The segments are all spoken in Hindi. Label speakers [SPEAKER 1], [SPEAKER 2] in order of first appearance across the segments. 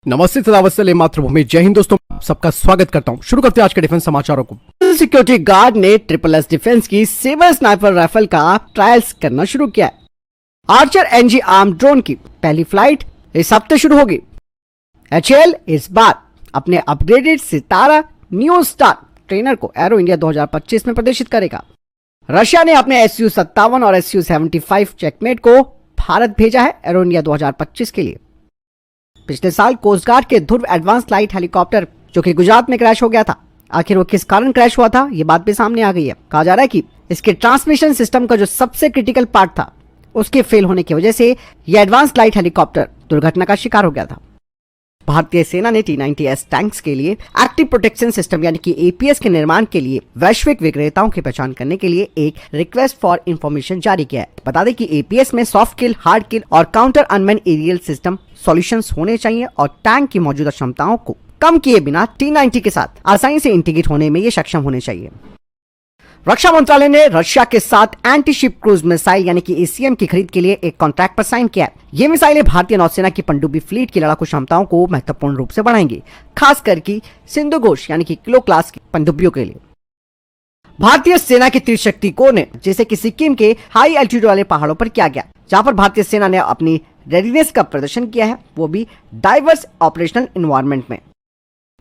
[SPEAKER 1] नमस्ते सदावत्सले मातृभूमि जय हिंद दोस्तों, सबका स्वागत करता हूं। शुरू करते हैं आज के डिफेंस समाचारों को। सिक्योरिटी गार्ड ने SSS डिफेंस की सेवर स्नाइपर राइफल का ट्रायल्स करना शुरू किया है। आर्चर NG आर्म ड्रोन की पहली फ्लाइट इस हफ्ते शुरू होगी। HAL इस बार अपने अपग्रेडेड सितारा न्यू स्टार ट्रेनर को एरो इंडिया 2025 में प्रदर्शित करेगा। रशिया ने अपने Su-57 और Su-75 चेकमेट को भारत भेजा है एरो इंडिया 2025 के लिए। पिछले साल कोस्ट गार्ड के ध्रुव एडवांस लाइट हेलीकॉप्टर जो कि गुजरात में क्रैश हो गया था, आखिर वो किस कारण क्रैश हुआ था, ये बात भी सामने आ गई है। कहा जा रहा है कि इसके ट्रांसमिशन सिस्टम का जो सबसे क्रिटिकल पार्ट था, उसके फेल होने की वजह से ये एडवांस लाइट हेलीकॉप्टर दुर्घटना का शिकार हो गया था। भारतीय सेना ने T-90S टैंक्स के लिए एक्टिव प्रोटेक्शन सिस्टम यानी कि APS के निर्माण के लिए वैश्विक विक्रेताओं की पहचान करने के लिए एक रिक्वेस्ट फॉर इंफॉर्मेशन जारी किया है। बता दें कि APS में सॉफ्ट किल, हार्ड किल और counter unmanned aerial system solutions होने चाहिए और टैंक की मौजूदा क्षमताओं को कम किए बिना T-90 के साथ आसानी से इंटीग्रेट होने में ये सक्षम होने चाहिए। रक्षा मंत्रालय ने रशिया के साथ एंटी शिप क्रूज मिसाइल यानी कि ACM की खरीद के लिए एक कॉन्ट्रैक्ट पर साइन किया है। ये मिसाइलें भारतीय नौसेना की पनडुब्बी फ्लीट की लड़ाकू क्षमताओं को महत्वपूर्ण रूप से बढ़ाएंगी, खासकर की सिंधु घोष यानी कि किलो क्लास की पनडुब्बियों के लिए। भारतीय सेना की त्रिशक्ति कोर ने जैसे कि सिक्किम के हाई एल्टीट्यूड वाले पहाड़ों पर किया गया, जहां पर भारतीय सेना ने अपनी रेडीनेस का प्रदर्शन किया है, वो भी डाइवर्स ऑपरेशनल एनवायरनमेंट में।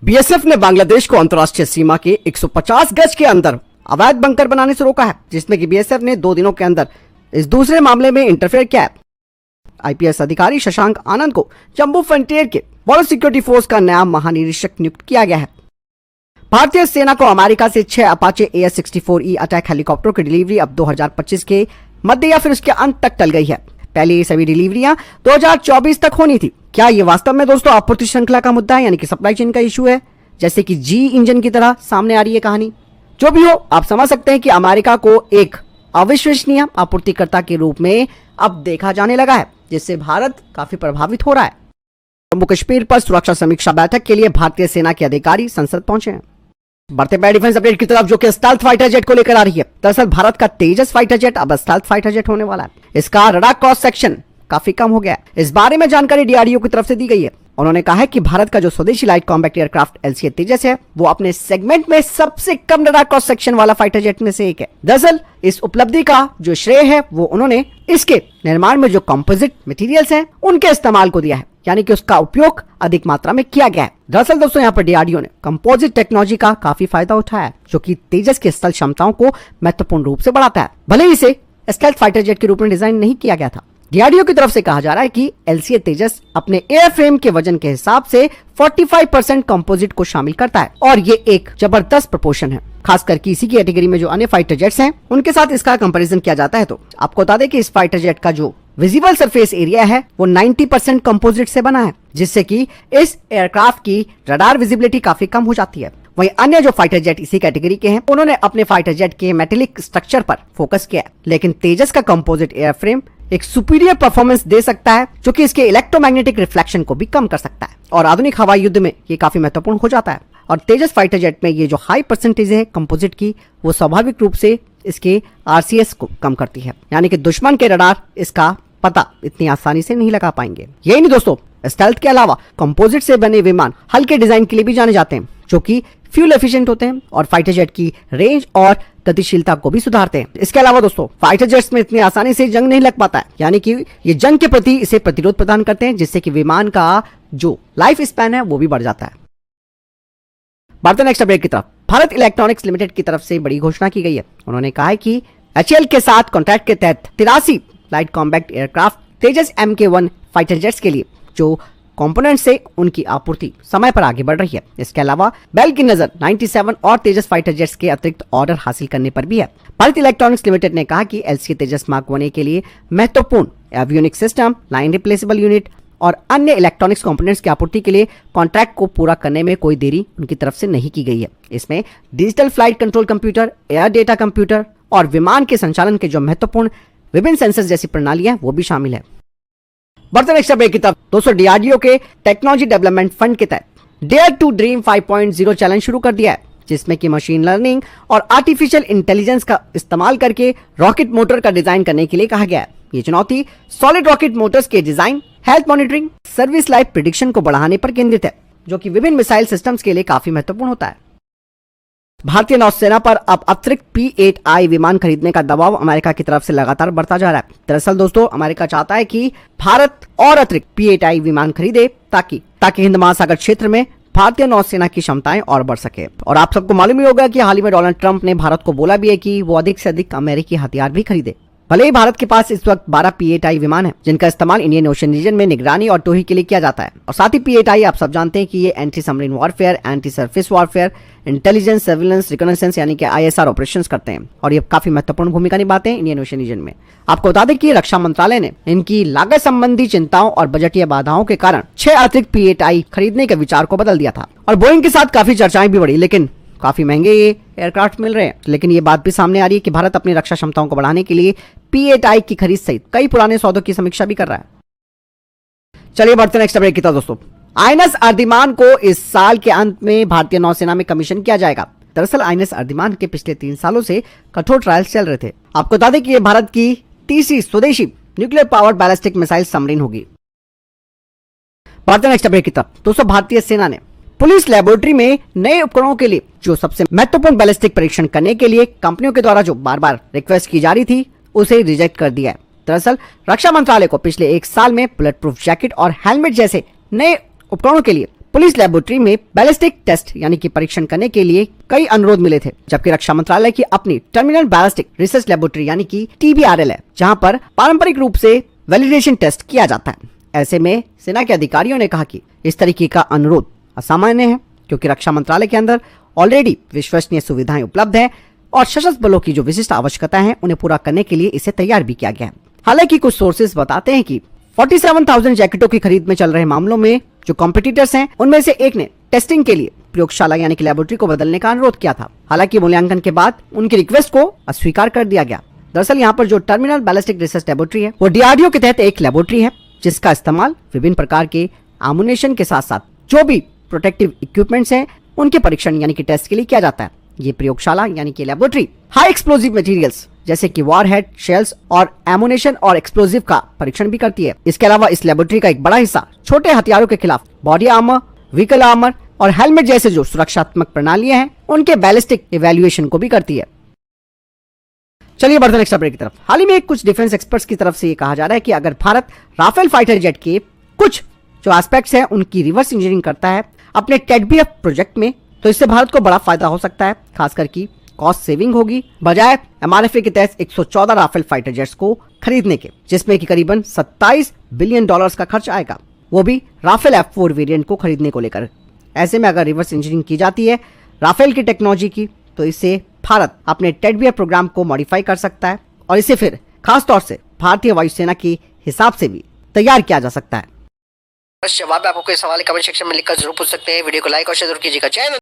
[SPEAKER 1] BSF ने बांग्लादेश को अंतर्राष्ट्रीय सीमा के 150 गज के अंदर अवैध बंकर बनाने से रोका है, जिसमें कि BSF ने 2 दिनों के अंदर इस दूसरे मामले में इंटरफेयर किया है। IPS अधिकारी शशांक आनंद को जम्मू फ्रंटियर के बॉर्डर सिक्योरिटी फोर्स का नया महानिरीक्षक नियुक्त किया गया है। भारतीय सेना को अमेरिका से 6 अपाचे AS-64E अटैक हेलीकॉप्टरों की डिलीवरी अब 2025 के मध्य या फिर उसके अंत तक टल गई है। पहले ये सभी डिलीवरियां 2024 तक होनी थी। क्या ये वास्तव में दोस्तों आपूर्ति श्रृंखला का मुद्दा है, यानी कि सप्लाई चेन का इशू है, जैसे कि G इंजन की तरह सामने आ रही है कहानी? जो भी हो, आप समझ सकते हैं कि अमेरिका को एक अविश्वसनीय आपूर्तिकर्ता के रूप में अब देखा जाने लगा है, जिससे भारत काफी प्रभावित हो रहा है। जम्मू कश्मीर पर सुरक्षा समीक्षा बैठक के लिए भारतीय सेना के अधिकारी संसद पहुंचे हैं। बढ़ते बढ़ते डिफेंस अपडेट की तरफ, जो कि स्टेल्थ फाइटर जेट को लेकर आ रही है। दरअसल भारत का तेजस फाइटर जेट अब स्टेल्थ फाइटर जेट होने वाला है। इसका रडार क्रॉस सेक्शन काफी कम हो गया है। इस बारे में जानकारी DRDO की तरफ से दी गई है। उन्होंने कहा है कि भारत का जो स्वदेशी लाइट कॉम्बैट एयरक्राफ्ट LCA तेजस है, वो अपने सेगमेंट में सबसे कम रडार क्रॉस सेक्शन वाला फाइटर जेट में से एक है। दरअसल इस उपलब्धि का जो श्रेय है वो उन्होंने इसके निर्माण में जो कंपोजिट मटेरियल्स हैं उनके इस्तेमाल को दिया है, यानी कि उसका उपयोग अधिक मात्रा में किया गया है। दरअसल दोस्तों यहाँ पर DRDO ने कंपोजिट टेक्नोलॉजी का काफी फायदा उठाया है, जो कि तेजस के स्थल क्षमताओं को महत्वपूर्ण रूप से बढ़ाता है। भले ही इसे स्टेल्थ फाइटर जेट के रूप में डिजाइन नहीं किया गया था। DRDO की तरफ से कहा जा रहा है कि LCA तेजस अपने एयरफ्रेम के वजन के हिसाब से 45% कंपोजिट को शामिल करता है और ये एक जबरदस्त प्रोपोर्शन है। खासकर कि इसी की कैटेगरी में जो अन्य फाइटर जेट्स हैं उनके साथ इसका कंपैरिजन किया जाता है। तो आपको बता दें कि इस फाइटर जेट का जो विजिबल सरफेस एरिया है वो 90% कंपोजिट से बना है, जिससे कि इस एयरक्राफ्ट की रडार विजिबिलिटी काफी कम हो जाती है। वहीं अन्य जो फाइटर जेट इसी कैटेगरी के हैं उन्होंने अपने फाइटर जेट के मेटेलिक स्ट्रक्चर पर फोकस किया है, लेकिन तेजस का कंपोजिट एयरफ्रेम एक सुपीरियर परफॉर्मेंस दे सकता है, जो कि इसके इलेक्ट्रोमैग्नेटिक रिफ्लेक्शन को भी कम कर सकता है और आधुनिक हवाई युद्ध में ये काफी महत्वपूर्ण हो जाता है। और तेजस फाइटर जेट में ये जो हाई परसेंटेज है कंपोजिट की, वो स्वाभाविक रूप से इसके RCS को कम करती है, यानी कि दुश्मन के रडार इसका पता इतनी आसानी से नहीं लगा पाएंगे। यही नहीं दोस्तों, स्टेल्थ के अलावा कंपोजिट से बने विमान हल्के डिजाइन के लिए भी जाने जाते हैं, जो कि फ्यूल एफिशिएंट होते हैं और फाइटर जेट की रेंज और गतिशीलता को भी सुधारते हैं। इसके अलावा दोस्तों फाइटर जेट्स में इतनी आसानी से जंग नहीं लग पाता है, यानी कि ये जंग के प्रति इसे प्रतिरोध प्रदान करते हैं, जिससे कि विमान का जो लाइफ स्पैन है वो भी बढ़ जाता है। बढ़ते नेक्स्ट अपडेट की तरफ, भारत इलेक्ट्रॉनिक्स लिमिटेड की तरफ से बड़ी घोषणा की गई है। उन्होंने कहा है कि HAL के साथ कॉन्ट्रैक्ट के तहत 83 लाइट कॉम्बैट एयरक्राफ्ट तेजस MK1 फाइटर जेट्स के लिए जो कंपोनेंट से उनकी आपूर्ति समय पर आगे बढ़ रही है। इसके अलावा बेल की नजर 97 और तेजस फाइटर जेट्स के अतिरिक्त ऑर्डर हासिल करने पर भी है। भारत इलेक्ट्रॉनिक्स लिमिटेड ने कहा कि LCA तेजस मार्क 1A के लिए महत्वपूर्ण avionics system, line replaceable unit और अन्य इलेक्ट्रॉनिक्स कंपोनेंट्स की आपूर्ति के लिए कॉन्ट्रैक्ट को पूरा करने में कोई देरी उनकी तरफ से नहीं की गई है। इसमें digital flight control computer, air data computer और विमान के संचालन के जो महत्वपूर्ण विभिन्न सेंसर्स जैसी प्रणालियां वो भी शामिल है। बढ़ते नेक्स्ट अपडेट की तरफ, दोस्तों DRDO के टेक्नोलॉजी डेवलपमेंट फंड के तहत डेयर टू ड्रीम 5.0 चैलेंज शुरू कर दिया है, जिसमें कि मशीन लर्निंग और आर्टिफिशियल इंटेलिजेंस का इस्तेमाल करके रॉकेट मोटर का डिजाइन करने के लिए कहा गया है। ये चुनौती सॉलिड रॉकेट मोटर्स के design health monitoring, service life prediction को बढ़ाने पर केंद्रित है, जो कि विभिन्न मिसाइल सिस्टम्स के लिए काफी महत्वपूर्ण होता है। भारतीय नौसेना पर अब अतिरिक्त P-8I विमान खरीदने का दबाव अमेरिका की तरफ से लगातार बढ़ता जा रहा है। दरअसल दोस्तों, अमेरिका चाहता है कि भारत और अतिरिक्त P-8I विमान खरीदे ताकि हिंद महासागर क्षेत्र में भारतीय नौसेना की क्षमताएं और बढ़ सके। और आप सबको मालूम ही होगा कि हाल ही में डोनाल्ड ट्रंप ने भारत को बोला भी है कि वो अधिक से अधिक अमेरिकी हथियार भी खरीदे। भले ही भारत के पास इस वक्त 12 P-8I विमान है, जिनका इस्तेमाल इंडियन ओशन रीजन में निगरानी और टोही के लिए किया जाता है। और साथ ही P-8I आप सब जानते हैं कि ये anti submarine warfare, anti surface warfare, intelligence, surveillance, reconnaissance यानी कि ISR ऑपरेशंस करते हैं और ये काफी महत्वपूर्ण भूमिका निभाते हैं इंडियन ओशन रीजन में। आपको बता दें कि रक्षा मंत्रालय ने इनकी लागत संबंधी चिंताओं और बजटीय बाधाओं के कारण 6 अतिरिक्त P-8I खरीदने के विचार को बदल दिया था। और बोइंग के साथ काफी चर्चाएं भी बढ़ी, लेकिन काफी महंगे ये एयरक्राफ्ट मिल रहे हैं। लेकिन ये बात भी सामने आ रही है कि भारत अपनी रक्षा क्षमताओं को बढ़ाने के लिए P-8I की खरीद सहित कई पुराने सौदों की समीक्षा भी कर रहा है। चलिए बढ़ते नेक्स्ट अपडेट की तरफ दोस्तों। INS अर्दिमान को इस साल के अंत में भारतीय नौसेना में कमीशन किया जाएगा। दरअसल INS अर्दिमान के पिछले 3 सालों से कठोर ट्रायल्स चल रहे थे। आपको बता दें कि ये भारत की तीसरी स्वदेशी nuclear powered ballistic missile submarine होगी। बढ़ते नेक्स्ट अपडेट की तरफ दोस्तों। भारतीय सेना ने पुलिस लेबोरेटरी में नए उपकरणों के लिए जो सबसे महत्वपूर्ण बैलिस्टिक परीक्षण करने के लिए कंपनियों के द्वारा जो बार बार रिक्वेस्ट की जा रही थी, उसे रिजेक्ट कर दिया है। दरअसल रक्षा मंत्रालय को पिछले 1 साल में बुलेट प्रूफ जैकेट और हेलमेट जैसे नए उपकरणों के लिए पुलिस लेबोरेटरी में बैलिस्टिक टेस्ट यानी कि परीक्षण करने के लिए कई अनुरोध मिले थे, जबकि रक्षा मंत्रालय की अपनी टर्मिनल बैलिस्टिक रिसर्च लेबोरेटरी यानी कि TBRL है, जहां पर पारंपरिक रूप से वैलिडेशन टेस्ट किया जाता है। ऐसे में सेना के अधिकारियों ने कहा कि इस तरीके का अनुरोध असामान्य है, क्योंकि रक्षा मंत्रालय के अंदर ऑलरेडी विश्वसनीय सुविधाएं उपलब्ध है और सशस्त्र बलों की जो विशिष्ट आवश्यकताएं हैं उन्हें पूरा करने के लिए इसे तैयार भी किया गया है। हालांकि कुछ सोर्सेज बताते हैं कि 47,000 जैकेटों की खरीद में चल रहे मामलों में जो कॉम्पिटिटर्स हैं, उनमें से एक ने टेस्टिंग के लिए प्रयोगशाला यानी कि लेबोरेटरी को बदलने का अनुरोध किया था। हालांकि मूल्यांकन के बाद उनकी रिक्वेस्ट को अस्वीकार कर दिया गया। दरअसल यहाँ पर जो टर्मिनल बैलिस्टिक रिसर्च लेबोरेटरी है, वो DRDO के तहत एक लेबोरेटरी है, जिसका इस्तेमाल विभिन्न प्रकार के एमुनेशन के साथ साथ जो भी प्रोटेक्टिव इक्विपमेंट्स हैं उनके परीक्षण यानी कि टेस्ट के लिए किया जाता है। ये प्रयोगशाला यानी कि लेबोरेटरी हाई एक्सप्लोजिव मटेरियल्स जैसे कि वॉरहेड, शेल्स और एमुनेशन और एक्सप्लोजिव का परीक्षण भी करती है। इसके अलावा इस लेबोरेटरी का एक बड़ा हिस्सा छोटे हथियारों के खिलाफ बॉडी आर्मर, व्हीकल आर्मर और हेलमेट जैसे जो सुरक्षात्मक प्रणालियां हैं उनके बैलिस्टिक इवैल्यूएशन को भी करती है। चलिए बढ़ते नेक्स्ट अपडेट की तरफ। हाल ही में कुछ डिफेंस एक्सपर्ट्स की तरफ से ये कहा जा रहा है कि अगर भारत राफेल फाइटर जेट के कुछ जो एस्पेक्ट्स हैं उनकी रिवर्स इंजीनियरिंग करता है अपने TEDBF प्रोजेक्ट में, तो इससे भारत को बड़ा फायदा हो सकता है। खासकर की कॉस्ट सेविंग होगी बजाय MRFA के तहत 114 राफेल फाइटर जेट्स को खरीदने के, जिसमें कि करीबन $27 बिलियन का खर्च आएगा, वो भी राफेल F4 वेरिएंट को खरीदने को लेकर। ऐसे में अगर रिवर्स इंजीनियरिंग की जाती है राफेल की टेक्नोलॉजी की, तो इससे भारत अपने TEDBF प्रोग्राम को मॉडिफाई कर सकता है और इसे फिर खासतौर से भारतीय वायुसेना के हिसाब से भी तैयार किया जा सकता है।
[SPEAKER 2] बस जवाब आपको कोई सवाल कमेंट सेक्शन में लिखकर जरूर पूछ सकते हैं। वीडियो को लाइक और शेयर जरूर कीजिएगा। जय हिंद।